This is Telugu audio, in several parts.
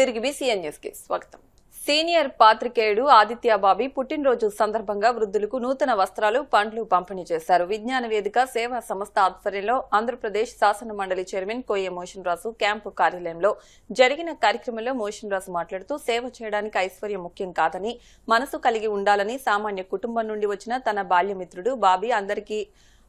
తిరిగి BCN న్యూస్కి స్వాగతం. సీనియర్ పాత్రికేయుడు ఆదిత్య బాబీ పుట్టినరోజు సందర్భంగా వృద్ధులకు నూతన వస్త్రాలు, పండ్లు పంపిణీ చేశారు. విజ్ఞాన వేదిక సేవా సంస్థ ఆధ్వర్యంలో ఆంధ్రప్రదేశ్ శాసన మండలి చైర్మన్ కోయ మోషన్ రాజు క్యాంపు కార్యాలయంలో జరిగిన కార్యక్రమంలో మోషన్ రాజు మాట్లాడుతూ సేవ చేయడానికి ఐశ్వర్యం ముఖ్యం కాదని, మనసు కలిగి ఉండాలని, సామాన్య కుటుంబం నుండి వచ్చిన తన బాల్యమిత్రుడు బాబీ అందరికీ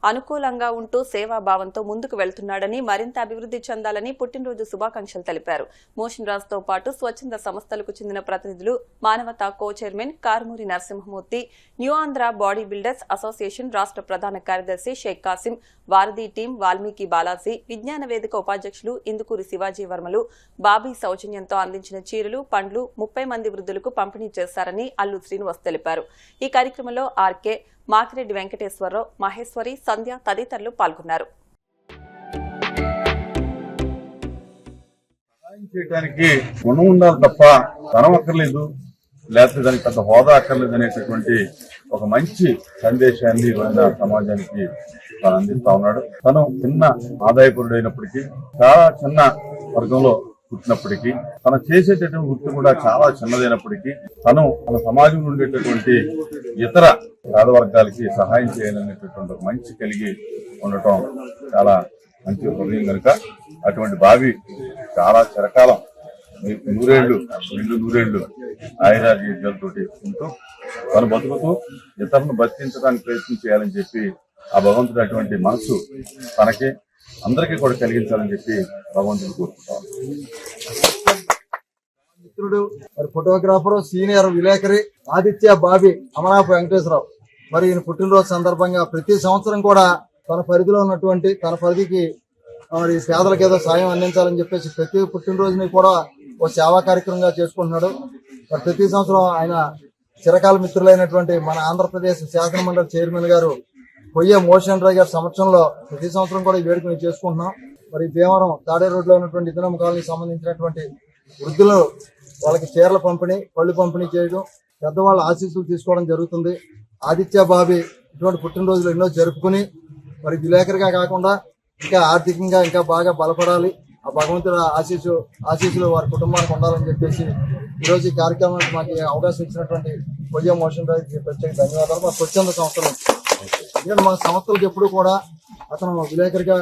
అనుకూలంగా ఉంటూ సేవాభావంతో ముందుకు వెళ్తున్నాడని, మరింత అభివృద్ధి చెందాలని పుట్టినరోజు శుభాకాంక్షలు తెలిపారు. మోషన్ రాజుతో పాటు స్వచ్ఛంద సంస్థలకు చెందిన ప్రతినిధులు, మానవతా కో chairman Karumuri Narasimhamurthy, new Andhra body builders association రాష్ట్ర ప్రధాన కార్యదర్శి షేక్ కాసిం, వారధి టీం, వాల్మీకి బాలాజీ, విజ్ఞాన వేదిక ఉపాధ్యక్షులు ఇందుకూరి శివాజీ వర్మలు బాబీ సౌజన్యంతో అందించిన చీరలు, పండ్లు 30 మంది వృద్ధులకు పంపిణీ చేశారని అల్లు శ్రీనివాస్ తెలిపారు. ఈ కార్యక్రమంలో ఆర్కే, మాకిరెడ్డి వెంకటేశ్వరరావు, మహేశ్వరి, సంధ్య తదితరులు పాల్గొన్నారు. సహాయం చేయడానికి గుణం ఉండాలి తప్ప ధనం అక్కర్లేదు, లేకపోతే దానికి పెద్ద హోదా అక్కర్లేదు అనేటటువంటి ఒక మంచి సందేశాన్ని ఇవాళ సమాజానికి తను అందిస్తా ఉన్నాడు. తను చిన్న ఆదాయపరుడైనప్పటికీ, చాలా చిన్న వర్గంలో పుట్టినప్పటికీ, తను చేసేటటువంటి వృత్తి కూడా చాలా చిన్నదైనప్పటికీ, తను మన సమాజంలో ఉండేటటువంటి ఇతర పేద వర్గాలకి సహాయం చేయాలనేటటువంటి ఒక మంచి కలిగి ఉండటం చాలా మంచి హృదయం కనుక అటువంటి బావి చాలా చిరకాలం నూరేళ్లు ఆయురారోగ్యాలతో ఉంటూ తను బతుకుతూ ఇతరులను బతికించడానికి ప్రయత్నం చేయాలని చెప్పి ఆ భగవంతుడు అటువంటి మనసు తనకి అందరికీ కూడా కలిగించాలని చెప్పి భగవంతుడు కోరుకుంటాం. మిత్రుడు, మరి ఫోటోగ్రాఫర్, సీనియర్ విలేకరి ఆదిత్య బాబీ అమరాపు వెంకటేశ్వరరావు మరి ఈయన పుట్టినరోజు సందర్భంగా ప్రతి సంవత్సరం కూడా తన పరిధిలో ఉన్నటువంటి తన పరిధికి మరి పేదలకు ఏదో సాయం అందించాలని చెప్పేసి ప్రతి పుట్టినరోజుని కూడా ఒక సేవా కార్యక్రమంగా చేసుకుంటున్నాడు. మరి ప్రతి సంవత్సరం ఆయన చిరకాల మిత్రులైనటువంటి మన ఆంధ్రప్రదేశ్ శాసన మండలి చైర్మన్ గారు కొయ్య మోషన్ రాజు గారి సమక్షంలో ప్రతి సంవత్సరం కూడా ఈ వేడుకని చేసుకుంటున్నాం. మరి భీమవరం తాడే రోడ్ లో ఉన్నటువంటి ఇదనమ్మ కాలనీకి సంబంధించినటువంటి వృద్ధులు వాళ్ళకి చీరల పంపిణీ, పళ్ళు పంపిణీ చేయడం, పెద్దవాళ్ళ ఆశీస్సులు తీసుకోవడం జరుగుతుంది. ఆదిత్య బాబీ ఇటువంటి పుట్టినరోజులు ఎన్నో జరుపుకుని మరి విలేకరిగా కాకుండా ఇంకా ఆర్థికంగా ఇంకా బాగా బలపడాలి, ఆ భగవంతుడు ఆశీస్సులు వారి కుటుంబానికి ఉండాలని చెప్పేసి ఈరోజు ఈ కార్యక్రమానికి మాకు అవకాశం ఇచ్చినటువంటి కొయ్య మోషన్ రాజుకి ప్రత్యేక ధన్యవాదాలు. మా స్వచ్ఛంద సంస్థలు ఎందుకంటే మన సంస్థలకు ఎప్పుడు కూడా అతను విలేకరిగా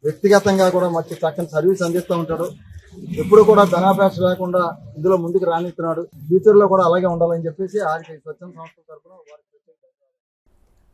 వ్యక్తిగతంగా కూడా మాకు చక్కని సర్వీస్ అందిస్తూ ఉంటాడు. ఎప్పుడు కూడా ధనాపేక్ష లేకుండా ఇందులో ముందుకు రానిస్తున్నాడు. ఫ్యూచర్ లో కూడా అలాగే ఉండాలని చెప్పేసి ఆరికి స్వచ్ఛంద సంస్థల తరఫున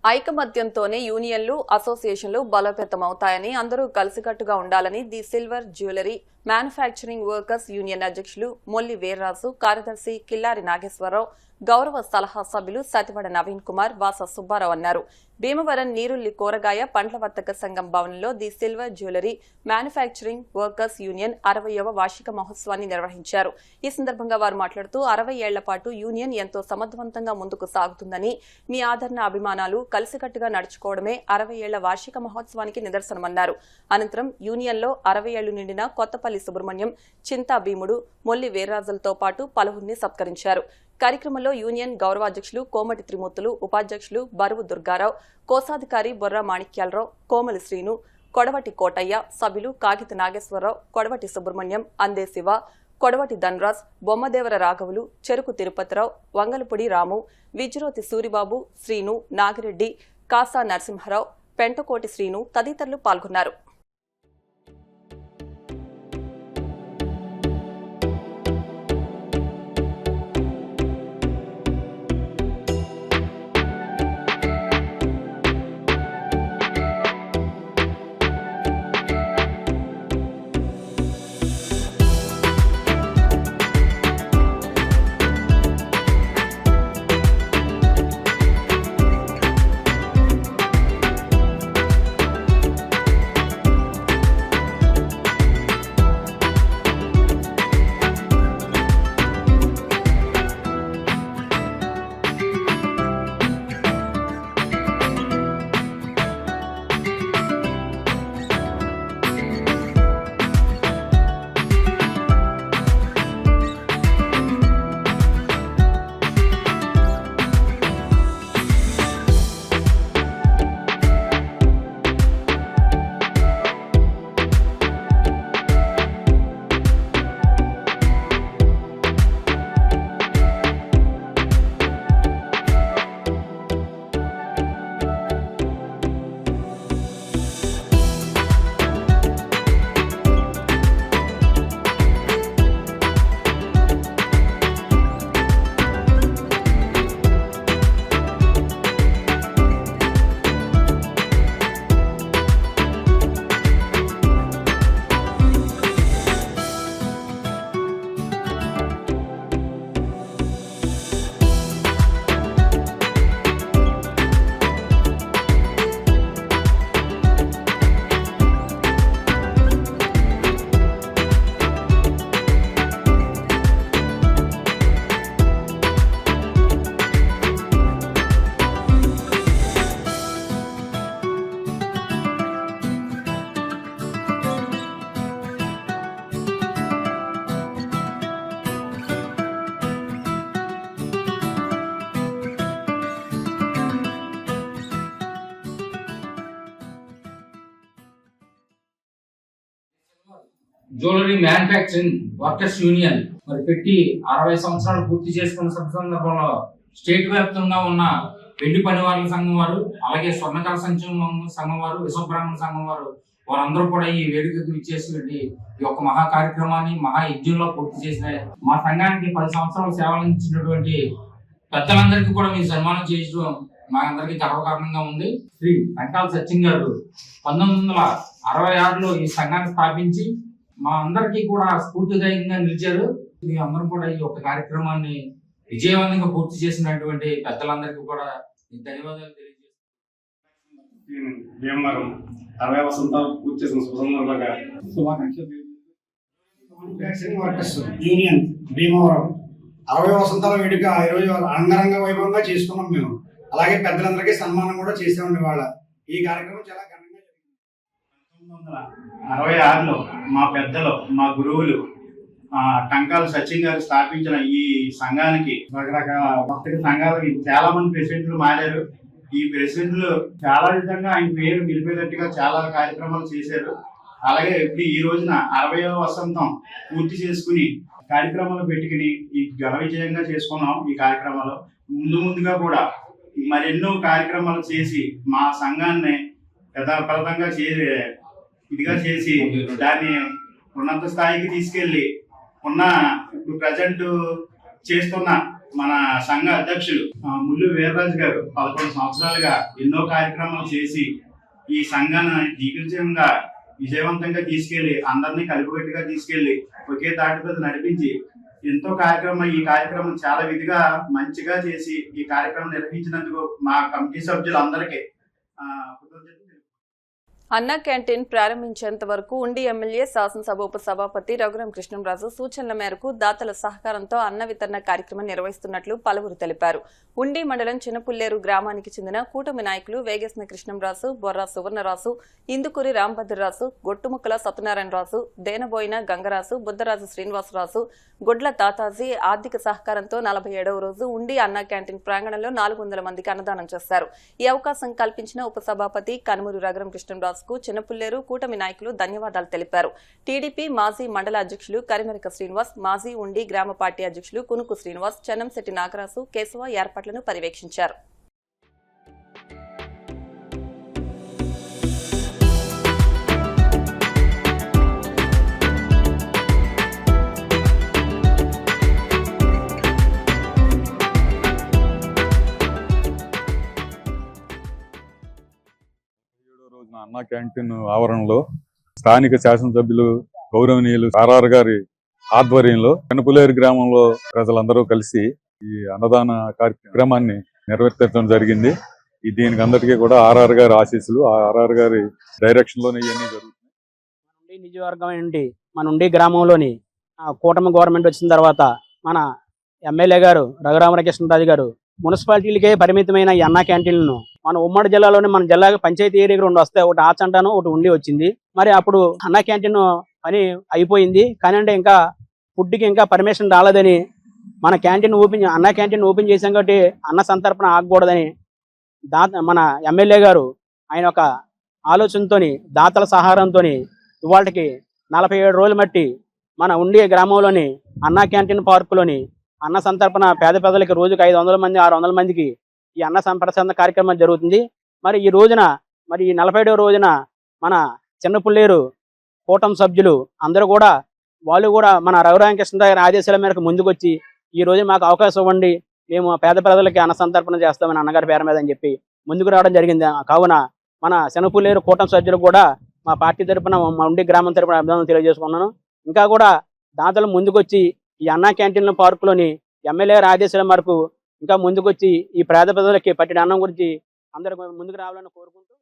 ఐకమత్యంతోనే యూనియన్లు, అసోసియేషన్లు బలోపేతమవుతాయని, అందరూ కలిసికట్టుగా ఉండాలని the silver jewellery manufacturing workers union అధ్యక్షులు మొల్లి వీర్రాజు, కార్యదర్శి కిల్లారి నాగేశ్వరరావు, గౌరవ సలహా సభ్యులు సతివడ నవీన్ కుమార్, వాస సుబ్బారావు అన్నారు. భీమవరం నీరుల్లి కూరగాయ పండ్ల వర్తక సంఘం భవనంలో the silver jewellery manufacturing workers union 60వ వార్షిక మహోత్సవాన్ని నిర్వహించారు. ఈ సందర్భంగా వారు మాట్లాడుతూ 60 ఏళ్ల పాటు యూనియన్ ఎంతో సమర్థవంతంగా ముందుకు సాగుతుందని, మీ ఆదరణ, అభిమానాలు కలిసికట్టుగా నడుచుకోవడమే 60 ఏళ్ల వార్షిక మహోత్సవానికి నిదర్శనమన్నారు. అనంతరం యూనియన్లో 60 ఏళ్లు నిండిన కొత్తపల్లి సుబ్రహ్మణ్యం, చింతా భీముడు, మొల్లి వీర్రాజులతో పాటు పలువురిని సత్కరించారు. కార్యక్రమంలో యూనియన్ గౌరవాధ్యక్షులు కోమటి త్రిమూర్తులు, ఉపాధ్యక్షులు బరువు దుర్గారావు, కోశాధికారి బొర్రా మాణిక్యాలరావు, కోమలి శ్రీను, కొడవటి కోటయ్య, సభ్యులు కాగిత నాగేశ్వరరావు, కొడవటి సుబ్రహ్మణ్యం, అందే శివ, కొడవటి ధనరాజ్, బొమ్మదేవర రాఘవులు, చెరుకు తిరుపతిరావు, వంగలపూడి రాము, విజ్రోతి సూరిబాబు, శ్రీను, నాగిరెడ్డి, కాసా నరసింహారావు, పెంటకోటి శ్రీను తదితరులు పాల్గొన్నారు. జ్యువెలరీ మ్యానుఫ్యాక్చరింగ్ వర్కర్స్ యూనియన్ మరి పెట్టి 60 సంవత్సరాలు పూర్తి చేసుకున్న సందర్భంలో స్టేట్ వ్యాప్తంగా ఉన్న వెండి పనివారుల సంఘం వారు, అలాగే స్వర్ణకార సంఘం వారు, విశ్వబ్రాహ్మణ సంఘం వారు వారందరూ కూడా ఈ వేడుకకు ఇచ్చేసి ఈ యొక్క మహా కార్యక్రమాన్ని మహా యజ్ఞంలో పూర్తి చేసిన మా సంఘానికి 10 సంవత్సరాలు సేవలు అందించినటువంటి పెద్దలందరికీ కూడా మీరు సన్మానం చేయడం మా అందరికీ గర్వకారణంగా ఉంది. శ్రీ టంకాల సచిన్ గారు 1966లో ఈ సంఘాన్ని స్థాపించి మా అందరికీ కూడా స్ఫూర్తిదాయకంగా నిలిచారు. మీ అందరం కూడా ఈ యొక్క కార్యక్రమాన్ని విజయవంతంగా పూర్తి చేసినటువంటి పెద్దలందరికీ కూడా ధన్యవాదాలు భీమవరం 60 వసంతాలు పూర్తి చేసిన సందర్భంగా శుభాకాంక్షలు. వర్కర్స్ యూనియన్ భీమవరం 60 వసంతాల వేడుక ఈరోజు అంగరంగ వైభవంగా చేసుకున్నాం మేము. అలాగే పెద్దలందరికీ సన్మానం కూడా చేసామండి. వాళ్ళ ఈ కార్యక్రమం చాలా ఘనంగా జరిగింది. 1966లో మా పెద్దలు, మా గురువులు టంకాల సచిన్ గారు స్థాపించిన ఈ సంఘానికి రకరకాల భక్తుల సంఘాలకి చాలా మంది ప్రెసిడెంట్లు మారారు. ఈ ప్రెసిడెంట్లు చాలా విధంగా ఆయన పేరు నిలిపేటట్టుగా చాలా కార్యక్రమాలు చేశారు. అలాగే ఇప్పుడు ఈ రోజున 60వ వసంతం పూర్తి చేసుకుని కార్యక్రమాలు పెట్టుకుని ఈ ఘన విజయంగా చేసుకున్నాం. ఈ కార్యక్రమాలు ముందుగా కూడా మరెన్నో కార్యక్రమాలు చేసి మా సంఘాన్ని యథాప్రదంగా చేసి దాన్ని ఉన్నత స్థాయికి తీసుకెళ్లి ఇప్పుడు ప్రజెంట్ చేస్తున్న మన సంఘ అధ్యక్షులు ముల్లు వీర్రాజు గారు 11 సంవత్సరాలుగా ఎన్నో కార్యక్రమాలు చేసి ఈ సంఘాన్ని దిగ్విజయంగా విజయవంతంగా తీసుకెళ్లి అందరినీ కలిపికట్టుగా తీసుకెళ్లి ఒకే దాటి మీద నడిపించి ఎంతో ఈ కార్యక్రమం చాలా విధిగా మంచిగా చేసి ఈ కార్యక్రమం నిర్వహించినందుకు మా కమిటీ సభ్యులందరికీ అన్నా క్యాంటీన్ ప్రారంభించేంత వరకు ఉండి ఎమ్మెల్యే శాసనసభ ఉప సభాపతి రఘురాం కృష్ణంరాజు సూచనల మేరకు దాతల సహకారంతో అన్న వితరణ కార్యక్రమం నిర్వహిస్తున్నట్లు పలువురు తెలిపారు. ఉండి మండలం చిన్నపుల్లేరు గ్రామానికి చెందిన కూటమి నాయకులు వేగేసిన కృష్ణంరాజు, బొర్రా సువర్ణరాజు, ఇందుకూరి రాంభద్రరాజు, గొట్టుముక్కల సత్యనారాయణరాజు, దేనబోయిన గంగరాజు, బుద్ధరాజు శ్రీనివాసరాజు, గొడ్ల తాతాజీ ఆర్థిక సహకారంతో 47వ రోజు ఉండి అన్నా క్యాంటీన్ ప్రాంగణంలో 400 మందికి అన్నదానం చేశారు. ఈ అవకాశం కల్పించిన ఉపసభాపతి కనుమూరు రఘురాం కృష్ణంరాజు చిన్నపుల్లేరు కూటమి నాయకులు ధన్యవాదాలు తెలిపారు. టీడీపీ మాజీ మండల అధ్యక్షులు కరిమెరక శ్రీనివాస్, మాజీ ఉండి గ్రామ పార్టీ అధ్యక్షులు కునుకు శ్రీనివాస్, చెన్నంశెట్టి నాగరాజు, కేశవ ఏర్పాట్లను పర్యవేక్షించారు. అన్నా క్యాంటీన్ ఆవరణలో స్థానిక శాసనసభ్యులు గౌరవనీయులు ఆర్ఆర్ గారి ఆధ్వర్యంలో చిన్నపుల్లేరు గ్రామంలో ప్రజలందరూ కలిసి ఈ అన్నదాన కార్యక్రమాన్ని నిర్వర్తించడం జరిగింది. దీనికి అందరికీ కూడా ఆర్ఆర్ గారి ఆశీస్సులు, ఆర్ఆర్ గారి డైరెక్షన్ లోనే ఇవన్నీ జరుగుతున్నాయి. నియోజకవర్గం ఏంటి మన ఉండి గ్రామంలోని కూటమి గవర్నమెంట్ వచ్చిన తర్వాత మన ఎమ్మెల్యే గారు రఘురామకృష్ణరాజు గారు మున్సిపాలిటీలకే పరిమితమైన ఈ అన్నా క్యాంటీన్లను మన ఉమ్మడి జిల్లాలోనే మన జిల్లా పంచాయతీ ఏరియా 2 వస్తాయి. ఒకటి ఆచంటాను, ఒకటి ఉండి వచ్చింది. మరి అప్పుడు అన్నా క్యాంటీన్ పని అయిపోయింది, కానీ అంటే ఇంకా ఫుడ్కి ఇంకా పర్మిషన్ రాలేదని మన అన్నా క్యాంటీన్ ఓపెన్ చేసాం కాబట్టి అన్న సంతర్పణ ఆగకూడదని మన ఎమ్మెల్యే గారు ఆయన ఒక ఆలోచనతో దాతల సహారంతో ఇవాళకి 47 రోజులు మట్టి మన ఉండి గ్రామంలోని అన్నా క్యాంటీన్ పార్కులోని అన్న సంతర్పణ పేద ప్రజలకి రోజుకి 500 మంది 600 మందికి ఈ అన్న సంప్రసాద కార్యక్రమం జరుగుతుంది. మరి ఈ రోజున ఈ 47వ రోజున మన చిన్నపుల్లేరు కూటమి సభ్యులు అందరూ కూడా వాళ్ళు కూడా మన రఘురామకృష్ణరాజు గారి ఆదేశాల మేరకు ముందుకొచ్చి ఈ రోజు మాకు అవకాశం ఇవ్వండి, మేము పేద ప్రజలకి అన్న సంతర్పణ చేస్తామని అన్నగారి పేరు మీద అని చెప్పి ముందుకు రావడం జరిగింది. కావున మన చిన్నపుల్లేరు కూటమి సభ్యులు కూడా మా పార్టీ తరఫున మా ఉండి గ్రామం తరఫున అభినందనలు తెలియజేసుకున్నాను. ఇంకా కూడా దాతలు ముందుకొచ్చి ఈ అన్నా క్యాంటీన్ల పార్కులోని ఎమ్మెల్యే గారి ఆదేశాల మేరకు ఇంకా ముందుకొచ్చి ఈ పేద ప్రజలకి పట్టిన అన్నం గురించి అందరూ ముందుకు రావాలని కోరుకుంటూ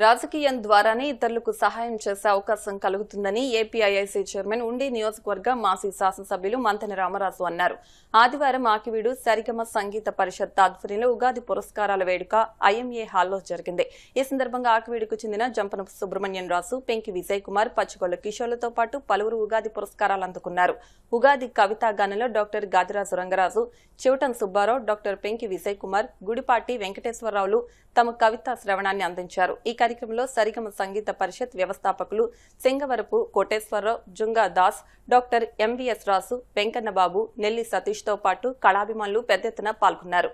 రాజకీయం ద్వారానే ఇతరులకు సహాయం చేసే అవకాశం కలుగుతుందని ఏపీఐఐసీ చైర్మన్ ఉండి నియోజకవర్గ మాజీ శాసనసభ్యులు మంతెన రామరాజు అన్నారు. ఆదివారం ఆకివీడు సరిగమ సంగీత పరిషత్ ఆధ్వర్యంలో ఉగాది పురస్కారాల వేడుక ఐఎంఏ హాల్లో జరిగింది. ఈ సందర్భంగా ఆకివీడుకు చెందిన జంపన సుబ్రహ్మణ్యం రాజు, పెంకి విజయ్ కుమార్, పచ్చిగొల్ల కిషోర్లతో పాటు పలువురు ఉగాది పురస్కారాలు అందుకున్నారు. ఉగాది కవితాగానంలో డాక్టర్ గాదిరాజు రంగరాజు, చివటం సుబ్బారావు, డాక్టర్ పెంకి విజయ్ కుమార్, గుడిపాటి వెంకటేశ్వరరావులు తమ కవితా శ్రవణాన్ని అందించారు. ఈ కార్యక్రమంలో సరిగమ సంగీత పరిషత్ వ్యవస్థాపకులు సింగవరపు కోటేశ్వరరావు, జుంగా దాస్, డాక్టర్ ఎంవీఎస్ రాసు, వెంకన్నబాబు, నెల్లి సతీష్తో పాటు కళాభిమానులు పెద్ద ఎత్తున పాల్గొన్నారు.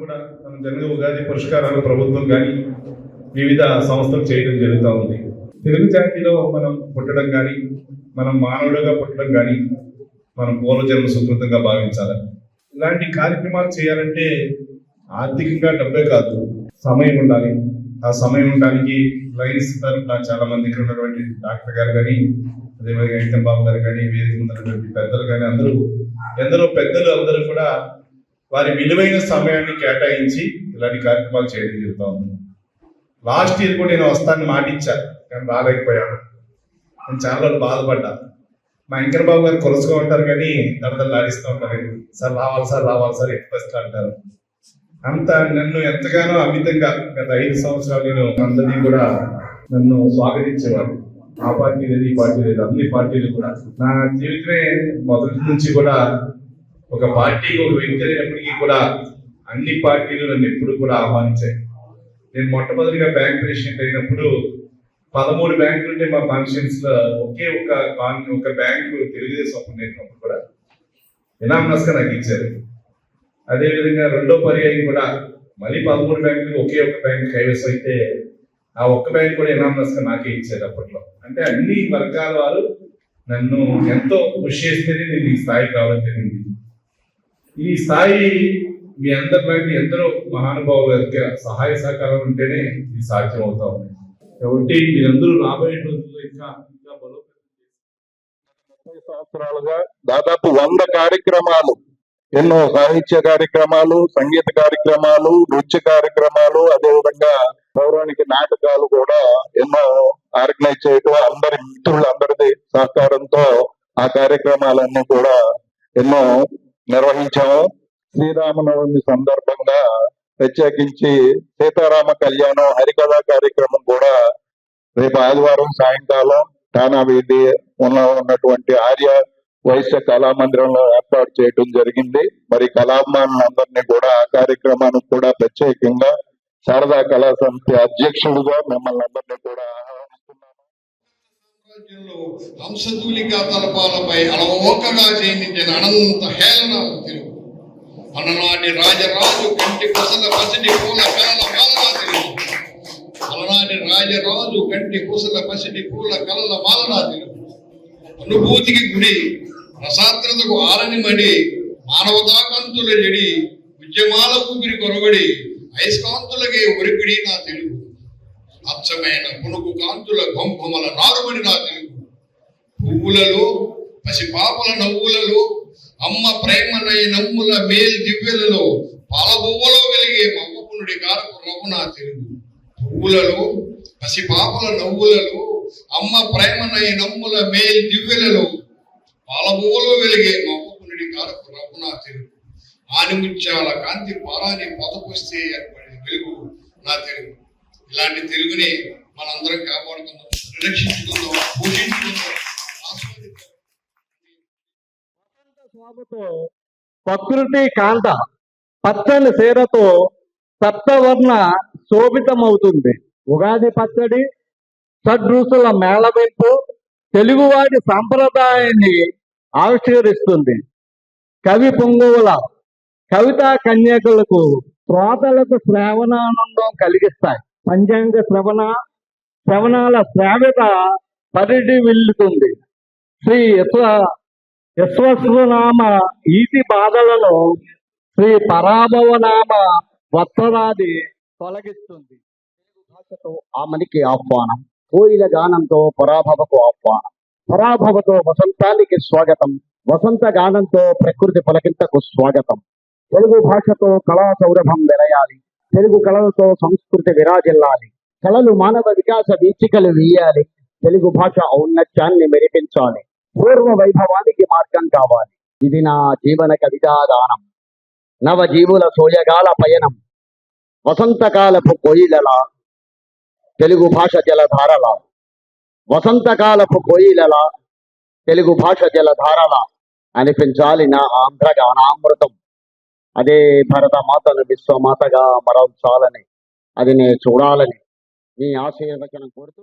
కూడా జనగా ఉగాది పురస్కారాలు ప్రభుత్వం కానీ వివిధ సంస్థలు చేయడం జరుగుతూ ఉంది. తెలుగు జాతిలో మనం పుట్టడం కానీ, మనం మానవుడిగా పుట్టడం కానీ మనం పూర్వజన్మ సుకృతంగా భావించాలి. ఇలాంటి కార్యక్రమాలు చేయాలంటే ఆర్థికంగా డబ్బే కాదు, సమయం ఉండాలి. ఆ సమయం ఉండడానికి లైన్స్ తరఫున చాలా మంది ఇక్కడ ఉన్నటువంటి డాక్టర్ గారు కానీ, అదేవిధంగా ఐటెం బాబు గారు కానీ, వేదిక ఉన్నటువంటి పెద్దలు కానీ, ఎందరో పెద్దలు అందరూ కూడా వారి విలువైన సమయాన్ని కేటాయించి ఇలాంటి కార్యక్రమాలు చేయడం జరుగుతూ ఉంది. లాస్ట్ ఇయర్ కూడా నేను వస్తానని మాటిచ్చాను, కానీ రాలేకపోయాను. నేను చాలా రోజులు బాధపడ్డా. మా వెంకన్న బాబు గారు కొలుసుగా ఉంటారు కానీ దడదలు ఆడిస్తూ ఉంటారు, సార్ రావాలి సార్ రావాలి సార్ ఎట్టి పరిస్థితులు అంటారు. అంత నన్ను ఎంతగానో అమితంగా గత 5 సంవత్సరాలు నేను అందరినీ కూడా నన్ను స్వాగతించేవాడు. ఆ పార్టీ లేదు, ఈ పార్టీ లేదు, అన్ని పార్టీలు కూడా. నా జీవితమే మొదటి నుంచి కూడా ఒక పార్టీకి ఒక వ్యక్తి అయినప్పటికీ కూడా అన్ని పార్టీలు నన్ను ఎప్పుడు కూడా ఆహ్వానించాయి. నేను మొట్టమొదటిగా బ్యాంక్ ప్రెసిడెంట్ అయినప్పుడు 13 బ్యాంకులు ఉంటే మా కాన్స్టిట్యూన్స్ లో ఒకే ఒక బ్యాంకు తెలుగుదేశం అప్పుడు నేర్పినప్పుడు కూడా ఇనామనస్ గా నాకు ఇచ్చారు. అదేవిధంగా రెండో పర్యాయం కూడా మళ్ళీ 13 బ్యాంకులు ఒకే ఒక బ్యాంక్ కైవసం అయితే ఆ ఒక్క బ్యాంక్ కూడా ఇనామనస్ గా నాకే ఇచ్చారు అప్పట్లో. అంటే అన్ని వర్గాల వారు నన్ను ఎంతో కృషి చేస్తేనే నేను ఈ స్థాయికి రావడం జరిగింది. ఈ స్థాయి మీ అందరిలాంటి ఎందరో మహానుభావుల సహాయ సహకారం ఉంటేనే ఇది సాధ్యం అవుతా ఉంది. కాబట్టి మీరందరూ రాబోయే రోజుల్లో ఇంకా బలోపేతం 30 సంవత్సరాలుగా దాదాపు 100 కార్యక్రమాలు, ఎన్నో సాహిత్య కార్యక్రమాలు, సంగీత కార్యక్రమాలు, నృత్య కార్యక్రమాలు, అదేవిధంగా పౌరాణిక నాటకాలు కూడా ఎన్నో ఆర్గనైజ్ చేయడం, అందరి మిత్రులందరిది సహకారంతో ఆ కార్యక్రమాలన్నీ కూడా ఎన్నో నిర్వహించాము. శ్రీరామనవమి సందర్భంగా ప్రత్యేకించి సీతారామ కళ్యాణం హరికథా కార్యక్రమం కూడా రేపు ఆదివారం సాయంకాలం ఠానా వీధి ఉన్నటువంటి ఆర్య వైశ్య కళామందిరంలో ఏర్పాటు చేయడం జరిగింది. మరి కళాభిమానులందరినీ కూడా ఆ కార్యక్రమానికి కూడా ప్రత్యేకంగా శారదా కళా సమితి అధ్యక్షుడిగా మిమ్మల్ని అందరినీ కూడా ఆహ్వానిస్తున్నాను. హంసతూలికా తలపాలపై అలవోకగా జయించిన అనంత హేళన తెలుగు అన్ననాటి రాజరాజు కంటి కొసల పసిడి పూల కళల మాలగా తెలుగు అలనాటి రాజరాజు కంటి కుసల పసిటి పూల కలల మాలనా తెలుగు అనుభూతికి గుడి రసాత్రతకు ఆరని మడి మానవతాకాంతుల జడి ఉద్యమాల ఊపిరి కొరబడి అయస్కాంతులకే ఒరిపిడి నా తెలుగు అచ్చమైన పునుగు కాంతుల గొంపమల నారుమడి నా తెలుగు పువ్వులలో పసిపాపల నవ్వులలో అమ్మ ప్రేమనై నమ్ముల మేల్ దివ్యలలో పాలబువ్వలో వెలిగే మమ్మపునుడి కారకు రఘు నా తెలుగు పువ్వులలో పసిపాపల నవ్వులలో అమ్మ ప్రేమనై నమ్ముల మేల్ దివ్యలలో పాలబువ్వలో వెలిగే మమ్మపునుడి కారకు రఘు నా తెలుగు ఆనిముత్యాల కాంతి పారాని పొదకొస్తే ఏర్పడిన వెలుగు నా తెలుగు. ఇలాంటి తెలుగుని మనందరం కాపాడుకుందాం, పరిరక్షించుకుందాం, పోషించుకుందాం, ఆస్వాదిద్దాం. ప్రకృతి కాంత పచ్చని సీరతో సప్తవర్ణ శోభితమవుతుంది. ఉగాది పచ్చడి షడ్రుచుల మేళవింపు తెలుగువాడి సాంప్రదాయాన్ని ఆవిష్కరిస్తుంది. కవి పొంగువుల కవితా కన్యకులకు శ్రోతలకు శ్రావణానందం కలిగిస్తాయి. పంచాంగ శ్రవణాల శ్రావ్యత పరిధి వెళ్తుంది. శ్రీ యశ్వనామ ఈతి బాధలను శ్రీ పరాభవనామ వత్సరాది తొలగిస్తుంది. భాషతో ఆమనికి ఆహ్వానం, కోయిల గానంతో పరాభవకు ఆహ్వానం, పరాభవతో వసంతానికి స్వాగతం, వసంత గానంతో ప్రకృతి పలకింతకు స్వాగతం. తెలుగు భాషతో కళా సౌరభం వెలయాలి, తెలుగు కళలతో సంస్కృతి విరాజిల్లాలి, కళలు మానవ వికాస వీచికలు వీయాలి, తెలుగు భాష ఔన్నత్యాన్ని మెరిపించాలి, పూర్వ వైభవానికి మార్గం కావాలి. ఇది నా జీవన కవితాగానం, నవజీవుల సోయగాల పయనం, వసంతకాలపు కోయిలల తెలుగు భాష జలధారల, వసంతకాలపు కోయిలల తెలుగు భాష జలధారల అనిపించాలి నా ఆంధ్ర గానామృతం. అదే భరత మాతను విశ్వమాతగా మరల్చాలని, అది నేను చూడాలని మీ ఆశీర్వచనం కోరుతూ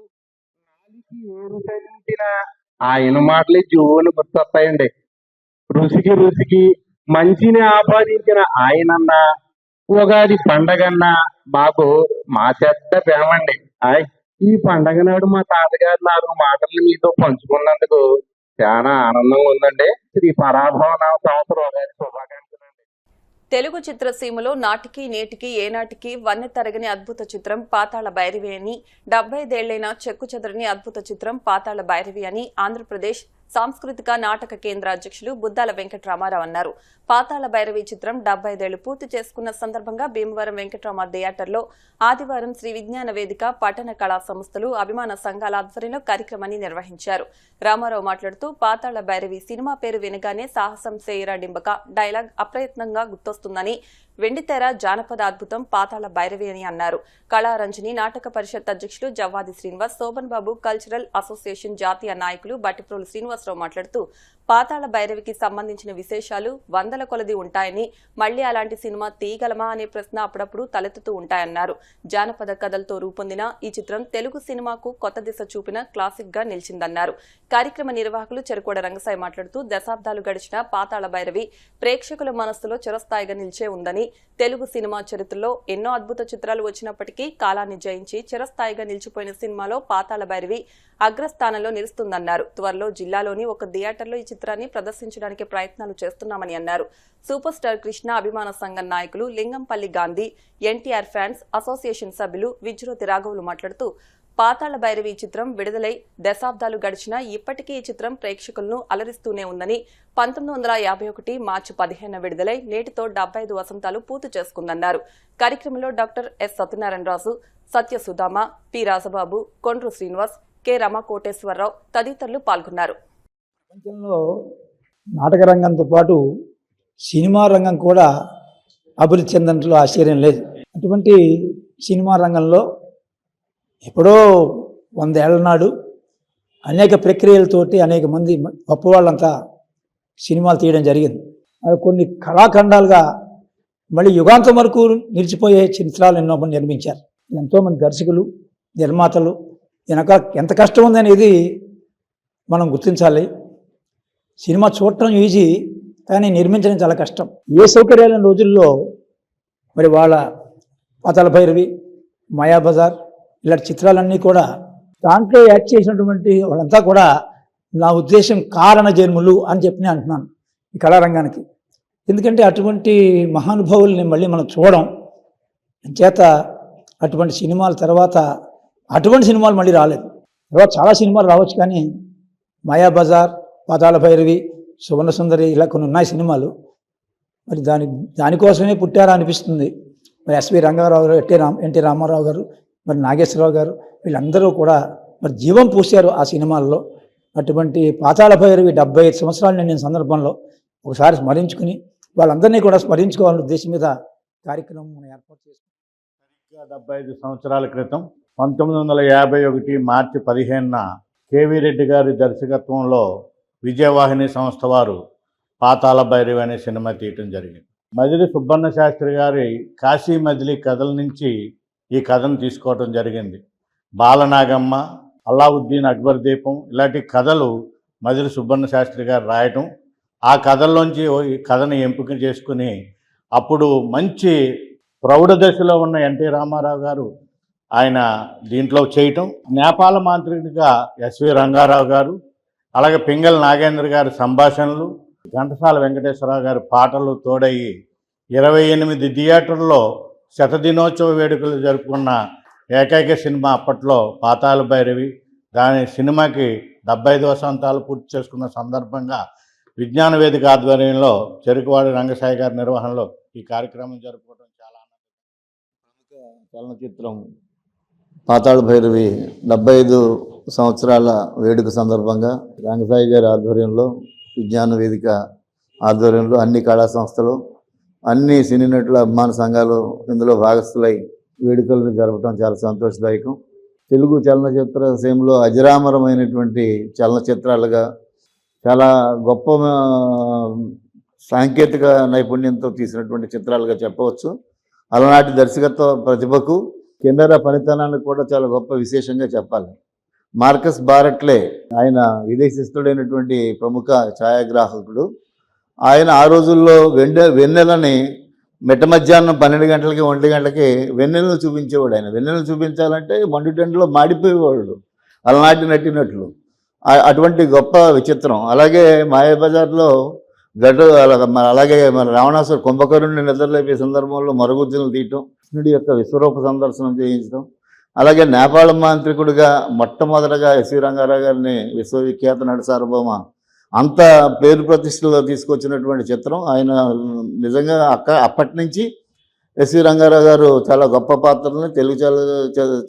ఆయన మాటలే జోలు గుర్తొస్తాయండి. రుచికి మంచిని ఆపాదించిన ఆయనన్నా ఉగాది పండగన్నా మాకు మా చెడ్డ ప్రేమండి. ఈ పండగ నాడు మా తాతగారు 4 మాటలు మీతో పంచుకున్నందుకు చాలా ఆనందంగా ఉందండి. శ్రీ పరాభవనామ సంవత్సరం ఉగాది శుభాకాంక్షలు. తెలుగు చిత్రసీమలో నాటికి నేటికి ఏనాటికి వన్నె తరగని అద్భుత చిత్రం పాతాళ భైరవి అని, 75 ఏళ్లైన చెక్కు చెదరని అద్భుత చిత్రం పాతాళ భైరవి అని ఆంధ్రప్రదేశ్ సాంస్కృతిక నాటక కేంద్ర అధ్యక్షులు బుద్దాల వెంకటరామారావు అన్నారు. పాతాళ భైరవి చిత్రం 75 ఏళ్లు పూర్తి చేసుకున్న సందర్భంగా భీమవరం వెంకటరామ థియేటర్లో ఆదివారం శ్రీ విజ్ఞాన వేదిక, పట్టణ కళా సంస్థలు, అభిమాన సంఘాల ఆధ్వర్యంలో కార్యక్రమాన్ని నిర్వహించారు. రామారావు మాట్లాడుతూ పాతాళ భైరవి సినిమా పేరు వినగానే సాహసం సేయరా డింబక డైలాగ్ అప్రయత్నంగా గుర్తొస్తుందని, వెండితెర జానపద అద్భుతం పాతాళ భైరవి అని అన్నారు. కళారంజని నాటక పరిషత్ అధ్యక్షులు జవ్వాది శ్రీనివాస్, శోభన్ బాబు, కల్చరల్ అసోసియేషన్ జాతీయ నాయకులు బట్టిప్రోలు శ్రీనివాసరావు మాట్లాడుతూ పాతాళ భైరవికి సంబంధించిన విశేషాలు 100ల కొలది ఉంటాయని, మళ్లీ అలాంటి సినిమా తీయగలమా అనే ప్రశ్న అప్పుడప్పుడు తలెత్తుతూ ఉంటాయన్నారు. జానపద కథలతో రూపొందిన ఈ చిత్రం తెలుగు సినిమాకు కొత్త దిశ చూపిన క్లాసిక్ గా నిలిచిందన్నారు. కార్యక్రమ నిర్వాహకులు చెరుకోడ రంగసాయి మాట్లాడుతూ దశాబ్దాలు గడిచిన పాతాళ భైరవి ప్రేక్షకుల మనస్సులో చిరస్థాయిగా నిలిచే ఉందని, తెలుగు సినిమా చరిత్రలో ఎన్నో అద్భుత చిత్రాలు వచ్చినప్పటికీ కాలాన్ని జయించి చిరస్థాయిగా నిలిచిపోయిన సినిమాలో పాతాళ భైరవి అగ్రస్థానంలో నిలుస్తుందన్నారు. త్వరలో జిల్లాలోని ఒక థియేటర్లో ఈ చిత్రాన్ని ప్రదర్శించడానికి ప్రయత్నాలు చేస్తున్నామని అన్నారు. సూపర్ స్టార్ కృష్ణ అభిమాన సంఘం నాయకులు లింగంపల్లి గాంధీ, ఎన్టీఆర్ ఫ్యాన్స్ అసోసియేషన్ సభ్యులు విజ్రోతి రాఘవులు మాట్లాడుతూ పాతాళ భైరవి చిత్రం విడుదలై దశాబ్దాలు గడిచినా ఇప్పటికీ ఈ చిత్రం ప్రేక్షకులను అలరిస్తూనే ఉందని, 1951 మార్చి 15 విడుదలై నేటితో 75 వసంతాలు పూర్తి చేసుకుందన్నారు. కార్యక్రమంలో డాక్టర్ ఎస్ సత్యనారాయణరాజు, సత్య సుధామ, పి రాజబాబు, కొండ్రు శ్రీనివాస్, కె రమకోటేశ్వరరావు తదితరులు పాల్గొన్నారు. ప్రపంచంలో నాటక రంగంతో పాటు సినిమా రంగం కూడా అభివృద్ధి చెందడంలో ఆశ్చర్యం లేదు. అటువంటి సినిమా రంగంలో ఎప్పుడో 100 ఏళ్ల నాడు అనేక ప్రక్రియలతోటి అనేక మంది గొప్పవాళ్ళంతా సినిమాలు తీయడం జరిగింది. అవి కొన్ని కళాఖండాలుగా మళ్ళీ యుగాంతం వరకు నిలిచిపోయే చిత్రాలు ఎన్నో మంది నిర్మించారు. ఎంతోమంది దర్శకులు, నిర్మాతలు వెనక ఎంత కష్టం ఉందనేది మనం గుర్తించాలి. సినిమా చూడటం ఈజీ, కానీ నిర్మించడం చాలా కష్టం. ఏ సౌకర్యాల రోజుల్లో మరి వాళ్ళ పాతాళ భైరవి, మాయాబజార్, ఇలాంటి చిత్రాలన్నీ కూడా దాంట్లో యాడ్ చేసినటువంటి వాళ్ళంతా కూడా నా ఉద్దేశం కారణ జన్ములు అని చెప్పి నేను అంటున్నాను ఈ కళారంగానికి. ఎందుకంటే అటువంటి మహానుభావుల్ని మళ్ళీ మనం చూడడం చేత అటువంటి సినిమాల తర్వాత అటువంటి సినిమాలు మళ్ళీ రాలేదు. తర్వాత చాలా సినిమాలు రావచ్చు, కానీ మాయాబజార్, పాతాళ భైరవి, సువర్ణ సుందరి ఇలా కొన్ని ఉన్నాయి సినిమాలు. మరి దానికోసమే పుట్టారా అనిపిస్తుంది. మరి ఎస్వి రంగారావు గారు, ఎన్టీ రామారావు గారు, మరి నాగేశ్వరరావు గారు వీళ్ళందరూ కూడా మరి జీవం పూశారు ఆ సినిమాల్లో. అటువంటి పాతాళ భైరవి 75 సంవత్సరాలు నిండిన సందర్భంలో ఒకసారి స్మరించుకుని వాళ్ళందరినీ కూడా స్మరించుకోవాలనే ఉద్దేశం మీద కార్యక్రమం ఏర్పాటు చేసుకున్నాం. 75 సంవత్సరాల క్రితం 1951 మార్చి 15న కేవీ రెడ్డి గారి దర్శకత్వంలో విజయవాహిని సంస్థ వారు పాతాళ భైరవి అనే సినిమా తీయటం జరిగింది. మజిలీ సుబ్బన్న శాస్త్రి గారి కాశీ మజిలీ కథల నుంచి ఈ కథను తీసుకోవటం జరిగింది. బాలనాగమ్మ, అల్లావుద్దీన్ అక్బర్ దీపం ఇలాంటి కథలు మజిలీ సుబ్బన్న శాస్త్రి గారు రాయటం, ఆ కథల్లోంచి ఈ కథను ఎంపిక చేసుకుని అప్పుడు మంచి ప్రౌఢ దశలో ఉన్న ఎన్టీ రామారావు గారు ఆయన దీంట్లో చేయటం, నేపాల మాంత్రికుడిగా ఎస్వి రంగారావు గారు, అలాగే పింగళ నాగేంద్ర గారి సంభాషణలు, ఘంటసాల వెంకటేశ్వరరావు గారి పాటలు తోడయి 28 థియేటర్లో శతదినోత్సవ వేడుకలు జరుపుకున్న ఏకైక సినిమా అప్పట్లో పాతాళ భైరవి. దాని సినిమాకి 75 వసంతాలు పూర్తి చేసుకున్న సందర్భంగా విజ్ఞాన వేదిక ఆధ్వర్యంలో చెరుకువాడి రంగసాయి గారి నిర్వహణలో ఈ కార్యక్రమం జరుపుకోవడం చాలా ఆనందం. చలనచిత్రం పాతాళ భైరవి 75 సంవత్సరాల వేడుక సందర్భంగా రంగసాయి గారి ఆధ్వర్యంలో, విజ్ఞాన వేదిక ఆధ్వర్యంలో అన్ని కళా సంస్థలు, అన్ని సినీ నటుల అభిమాన సంఘాలు ఇందులో భాగస్థులై వేడుకలను జరపడం చాలా సంతోషదాయకం. తెలుగు చలనచిత్ర సీమలో అజరామరమైనటువంటి చలనచిత్రాలుగా చాలా గొప్ప సాంకేతిక నైపుణ్యంతో తీసినటువంటి చిత్రాలుగా చెప్పవచ్చు. అలనాటి దర్శకత్వ ప్రతిభకు, కెమెరా పనితనానికి కూడా చాలా గొప్ప విశేషంగా చెప్పాలి. మార్కస్ బారట్లే ఆయన విదేశస్థుడైనటువంటి ప్రముఖ ఛాయాగ్రాహకుడు. ఆయన ఆ రోజుల్లో వెన్నెలని మిట్ట మధ్యాహ్నం 12 గంటలకి 1 గంటలకి వెన్నెలను చూపించేవాడు. ఆయన వెన్నెలను చూపించాలంటే మండుటెండలో మాడిపోయేవాడు అలనాటి నటినట్లు. అటువంటి గొప్ప విచిత్రం. అలాగే మాయాబజార్లో అలాగే మన రావణాసురు కుంభకరుణ్ణి నిద్రలేపే సందర్భంలో మరుగుజ్జులు తీయటం, కృష్ణుడి యొక్క విశ్వరూప సందర్శనం చేయించడం, అలాగే నేపాళ మాంత్రికుడిగా మొట్టమొదటగా ఎస్వి రంగారావు గారిని విశ్వవిఖ్యాత నట సార్వభౌమ అంత పేరు ప్రతిష్టలో తీసుకొచ్చినటువంటి చిత్రం. ఆయన నిజంగా అప్పటి నుంచి ఎస్వి రంగారావు గారు చాలా గొప్ప పాత్రలని తెలుగు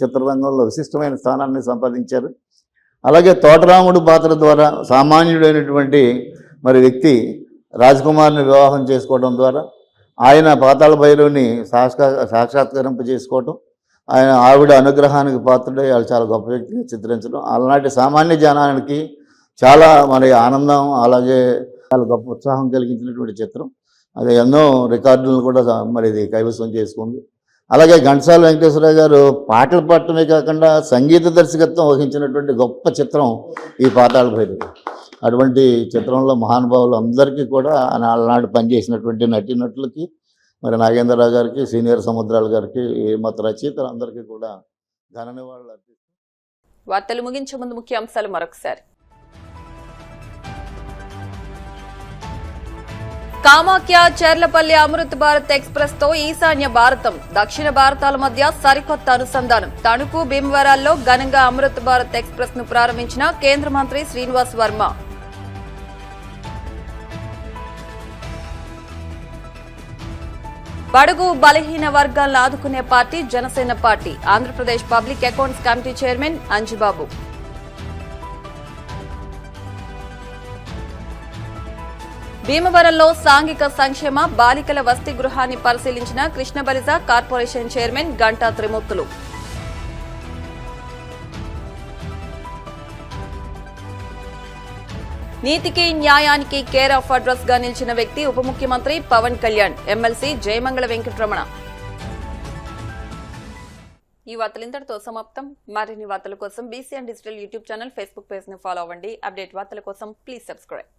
చిత్రరంగంలో విశిష్టమైన స్థానాన్ని సంపాదించారు. అలాగే తోటరాముడు పాత్ర ద్వారా సామాన్యుడైనటువంటి మరి వ్యక్తి రాజ్కుమార్ని వివాహం చేసుకోవడం ద్వారా ఆయన పాతాళ భైరవిని సాక్షాత్కరింపజేసుకోవటం, ఆయన ఆవిడ అనుగ్రహానికి పాత్రుడై వాళ్ళు చాలా గొప్ప వ్యక్తిగా చిత్రించడం అలనాటి సామాన్య జనానికి చాలా మరి ఆనందం, అలాగే చాలా గొప్ప ఉత్సాహం కలిగించినటువంటి చిత్రం. అది ఎన్నో రికార్డులను కూడా మరి ఇది కైవసం చేసుకుంది. అలాగే ఘంటసాల వెంకటేశ్వరరావు గారు పాటలు పాడటమే కాకుండా సంగీత దర్శకత్వం వహించినటువంటి గొప్ప చిత్రం ఈ పాతాళ భైరవి. అటువంటి చిత్రంలో మహానుభావులు అందరికీ కూడా ఆనాడు పనిచేసినటువంటి నటీనటులకి, మరి నాగేంద్రరావు గారికి, సీనియర్ సముద్రాల గారికి, మొత్తం రచయితలందరికీ కూడా ఘన నివాళులు అర్పిస్తారు. వార్తలు ముగించే ముందు ముఖ్య అంశాలు మరొకసారి. కామాఖ్య చెర్లపల్లి అమృత్ భారత్ ఎక్స్ప్రెస్ తో ఈశాన్య భారతం, దక్షిణ భారతాల మధ్య సరికొత్త అనుసంధానం. తణుకు, భీమవరాల్లో ఘనంగా అమృత్ భారత్ ఎక్స్ప్రెస్ ను ప్రారంభించిన కేంద్ర మంత్రి శ్రీనివాస్ వర్మ. బడుగు బలహీన వర్గాలను ఆదుకునే party Janasena party. Andhra Pradesh public accounts committee chairman Anjibabu. భీమవరంలో సాంఘిక సంక్షేమ బాలికల వసతి గృహాన్ని పరిశీలించిన కృష్ణబలిజ కార్పొరేషన్ చైర్మన్ గంటా త్రిమూర్తులు. నీతికి న్యాయానికి కేర్ ఆఫ్ అడ్రస్ గా నిలిచిన వ్యక్తి ఉప ముఖ్యమంత్రి పవన్ కళ్యాణ్. ఎమ్మెల్సీ జయమంగళ వెంకటరమణ. ఈ వార్తలు ఇంతటితో సమాప్తం. మరిన్ని వార్తల కోసం BCN digital YouTube channel, Facebook page ని ఫాలో అవ్వండి. అప్డేట్ వార్తల కోసం ప్లీజ్ సబ్స్క్రైబ్.